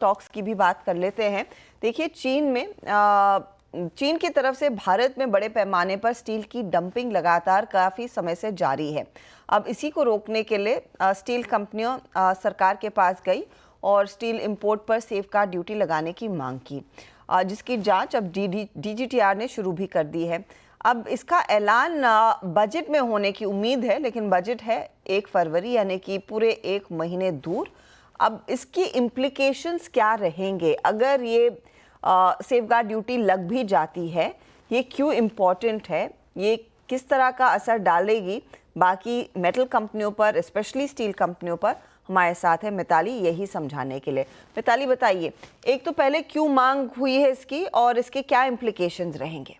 Stocks की भी बात कर लेते हैं। देखिए चीन की तरफ से भारत में बड़े पैमाने पर स्टील की डंपिंग लगातार काफ़ी समय से जारी है। अब इसी को रोकने के लिए स्टील कंपनियों सरकार के पास गई और स्टील इंपोर्ट पर सेफगार्ड ड्यूटी लगाने की मांग की, जिसकी जांच अब DGTR ने शुरू भी कर दी है। अब इसका ऐलान बजट में होने की उम्मीद है, लेकिन बजट है 1 फरवरी यानी कि पूरे 1 महीने दूर। अब इसकी इम्प्लीकेशंस क्या रहेंगे अगर ये सेफगार्ड ड्यूटी लग भी जाती है? ये क्यों इम्पॉर्टेंट है? ये किस तरह का असर डालेगी बाकी मेटल कंपनियों पर, स्पेशली स्टील कंपनियों पर? हमारे साथ है मिताली यही समझाने के लिए। मिताली बताइए, एक तो पहले क्यों मांग हुई है इसकी और इसके क्या इम्प्लीकेशंस रहेंगे?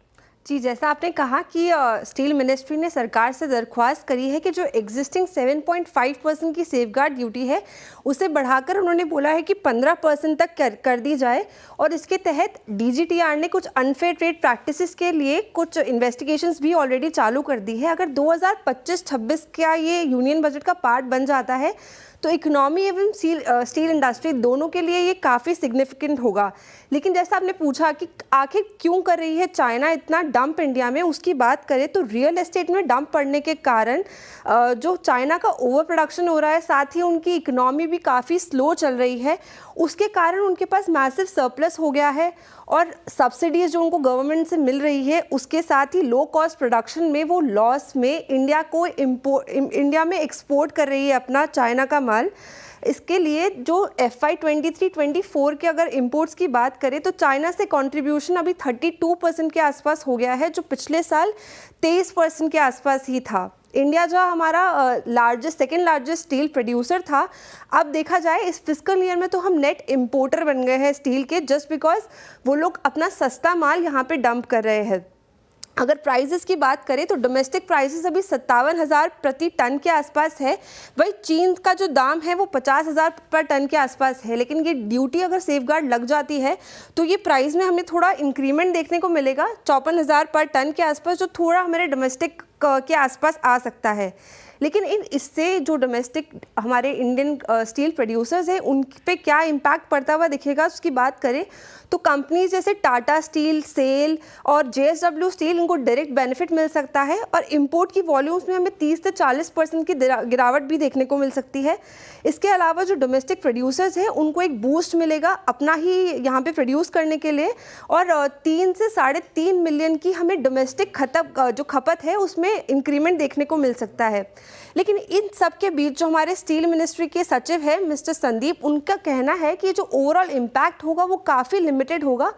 जी, जैसा आपने कहा कि स्टील मिनिस्ट्री ने सरकार से दरख्वास्त करी है कि जो एग्जिस्टिंग 7.5% की सेफगार्ड ड्यूटी है उसे बढ़ाकर उन्होंने बोला है कि 15% तक कर दी जाए। और इसके तहत DGTR ने कुछ अनफेयर ट्रेड प्रैक्टिसेस के लिए कुछ इन्वेस्टिगेशंस भी ऑलरेडी चालू कर दी है। अगर 2025-26 का ये यूनियन बजट का पार्ट बन जाता है तो इकोनॉमी एवं स्टील इंडस्ट्री दोनों के लिए ये काफ़ी सिग्निफिकेंट होगा। लेकिन जैसा आपने पूछा कि आखिर क्यों कर रही है चाइना इतना डंप इंडिया में, उसकी बात करें तो रियल एस्टेट में डंप पड़ने के कारण जो चाइना का ओवर प्रोडक्शन हो रहा है, साथ ही उनकी इकोनॉमी भी काफ़ी स्लो चल रही है, उसके कारण उनके पास मैसिव सरप्लस हो गया है। और सब्सिडीज़ जो उनको गवर्नमेंट से मिल रही है उसके साथ ही लो कॉस्ट प्रोडक्शन में वो लॉस में इंडिया में एक्सपोर्ट कर रही है अपना चाइना का माल। इसके लिए जो FY 23-24 के अगर इंपोर्ट्स की बात करें तो चाइना से कंट्रीब्यूशन अभी 32% के आसपास हो गया है, जो पिछले साल 23% के आसपास ही था। इंडिया जो हमारा सेकेंड लार्जेस्ट स्टील प्रोड्यूसर था, अब देखा जाए इस फिस्कल ईयर में तो हम नेट इंपोर्टर बन गए हैं स्टील के, जस्ट बिकॉज वो लोग अपना सस्ता माल यहाँ पे डंप कर रहे हैं। अगर प्राइसेस की बात करें तो डोमेस्टिक प्राइसेस अभी 57,000 प्रति टन के आसपास है, वही चीन का जो दाम है वो 50,000 पर टन के आसपास है। लेकिन ये ड्यूटी अगर सेफगार्ड लग जाती है तो ये प्राइस में हमें थोड़ा इंक्रीमेंट देखने को मिलेगा, 54,000 पर टन के आसपास, जो थोड़ा हमारे डोमेस्टिक के आसपास आ सकता है। लेकिन इससे जो डोमेस्टिक हमारे इंडियन स्टील प्रोड्यूसर्स हैं उन पे क्या इम्पैक्ट पड़ता हुआ दिखेगा, उसकी बात करें तो कंपनीज जैसे टाटा स्टील, सेल और JSW स्टील, इनको डायरेक्ट बेनिफिट मिल सकता है और इंपोर्ट की वॉल्यूम्स में हमें 30 से 40% की गिरावट भी देखने को मिल सकती है। इसके अलावा जो डोमेस्टिक प्रोड्यूसर्स हैं उनको एक बूस्ट मिलेगा अपना ही यहाँ पे प्रोड्यूस करने के लिए, और 3 से 3.5 मिलियन की हमें डोमेस्टिक जो खपत है उसमें इंक्रीमेंट देखने को मिल सकता है। लेकिन इन सब के बीच जो हमारे स्टील मिनिस्ट्री के सचिव है मिस्टर संदीप, उनका कहना है कि जो ओवरऑल इम्पैक्ट होगा वो काफ़ी लिमिटेड होगा।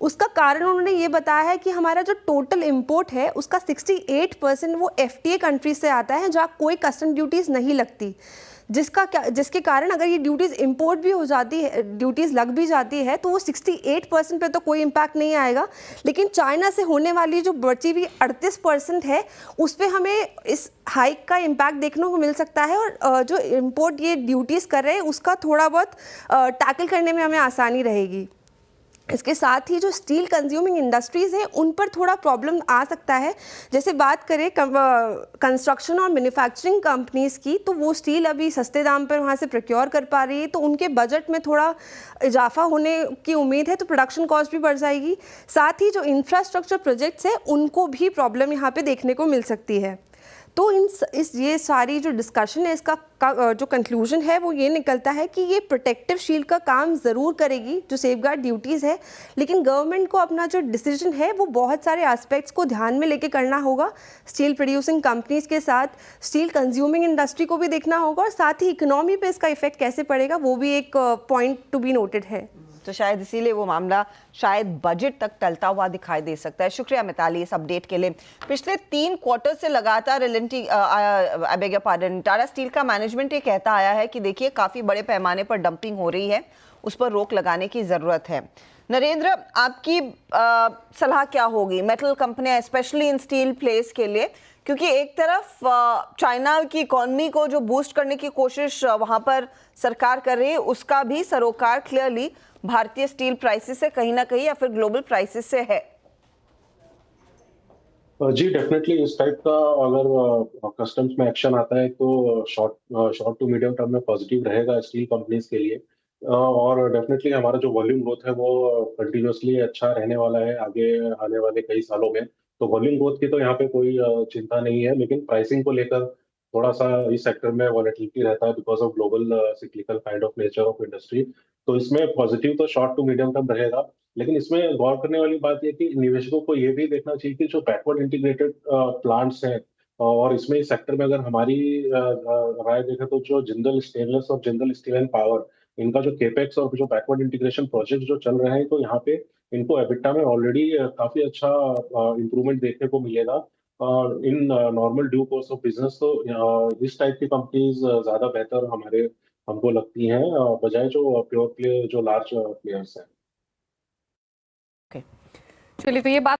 उसका कारण उन्होंने ये बताया है कि हमारा जो टोटल इंपोर्ट है उसका 68% वो FTA कंट्री से आता है जहाँ कोई कस्टम ड्यूटीज़ नहीं लगती, जिसके कारण अगर ये ड्यूटीज़ इंपोर्ट भी हो जाती है, ड्यूटीज़ लग भी जाती है, तो वो 68% पे तो कोई इम्पैक्ट नहीं आएगा। लेकिन चाइना से होने वाली जो बची हुई 38% है उस पर हमें इस हाइक का इम्पैक्ट देखने को मिल सकता है, और जो इंपोर्ट ये ड्यूटीज़ कर रहे हैं उसका थोड़ा बहुत टैकल करने में हमें आसानी रहेगी। इसके साथ ही जो स्टील कंज्यूमिंग इंडस्ट्रीज़ हैं उन पर थोड़ा प्रॉब्लम आ सकता है। जैसे बात करें कंस्ट्रक्शन और मैन्युफैक्चरिंग कंपनीज़ की, तो वो स्टील अभी सस्ते दाम पर वहाँ से प्रोक्योर कर पा रही है, तो उनके बजट में थोड़ा इजाफा होने की उम्मीद है, तो प्रोडक्शन कॉस्ट भी बढ़ जाएगी। साथ ही जो इंफ्रास्ट्रक्चर प्रोजेक्ट्स हैं उनको भी प्रॉब्लम यहाँ पर देखने को मिल सकती है। तो ये सारी जो डिस्कशन है इसका जो कंक्लूजन है वो ये निकलता है कि ये प्रोटेक्टिव शील्ड का काम ज़रूर करेगी जो सेफगार्ड ड्यूटीज़ है, लेकिन गवर्नमेंट को अपना जो डिसीजन है वो बहुत सारे एस्पेक्ट्स को ध्यान में लेके करना होगा। स्टील प्रोड्यूसिंग कंपनीज़ के साथ स्टील कंज्यूमिंग इंडस्ट्री को भी देखना होगा, और साथ ही इकोनॉमी पे इसका इफेक्ट कैसे पड़ेगा वो भी एक पॉइंट टू बी नोटेड है। तो शायद इसीलिए वो मामला शायद बजट तक टलता हुआ दिखाई दे सकता है। शुक्रिया मिताली इस अपडेट के लिए। पिछले 3 क्वार्टर से लगातार टाटा स्टील का मैनेजमेंट ये कहता आया है कि देखिए काफ़ी बड़े पैमाने पर डंपिंग हो रही है, उस पर रोक लगाने की ज़रूरत है। नरेंद्र, आपकी सलाह क्या होगी मेटल कंपनियां स्पेशली इन स्टील प्लेस के लिए, क्योंकि एक तरफ चाइना की इकोनॉमी को जो बूस्ट करने की कोशिश वहां पर सरकार कर रही है, उसका भी सरोकार क्लियरली भारतीय स्टील प्राइसेस से कहीं ना कहीं या फिर ग्लोबल प्राइसेस से है। जी डेफिनेटली इस टाइप का अगर कस्टम्स में एक्शन आता है तो शॉर्ट टू मीडियम टर्म में पॉजिटिव रहेगा स्टील कंपनीज के लिए, और डेफिनेटली हमारा जो वॉल्यूम ग्रोथ है वो कंटिन्यूअसली अच्छा रहने वाला है आगे आने वाले कई सालों में। तो वॉल्यूम ग्रोथ की तो यहाँ पे कोई चिंता नहीं है, लेकिन प्राइसिंग को लेकर थोड़ा सा इस सेक्टर में वॉलेटिलिटी रहता है because of global cyclical kind of nature of industry. तो इसमें पॉजिटिव तो शॉर्ट टू मीडियम टर्म रहेगा, लेकिन इसमें गौर करने वाली बात यह कि निवेशकों को ये भी देखना चाहिए कि जो बैकवर्ड इंटीग्रेटेड प्लांट्स हैं, और इसमें इस सेक्टर में अगर हमारी राय देखें तो जो जिंदल स्टेनलेस और जिंदल स्टील एंड पावर, इनका जो केपेक्स और जो बैकवर्ड इंटीग्रेशन प्रोजेक्ट जो चल रहे हैं, तो यहाँ पे इनको एबिटा में ऑलरेडी काफी अच्छा इंप्रूवमेंट देखने को मिलेगा। In normal due course of business तो इस टाइप की कंपनीज ज्यादा बेहतर हमारे हमको लगती हैं, बजाय जो प्योर प्ले जो लार्ज प्लेयर्स हैं। चलिए, तो ये बात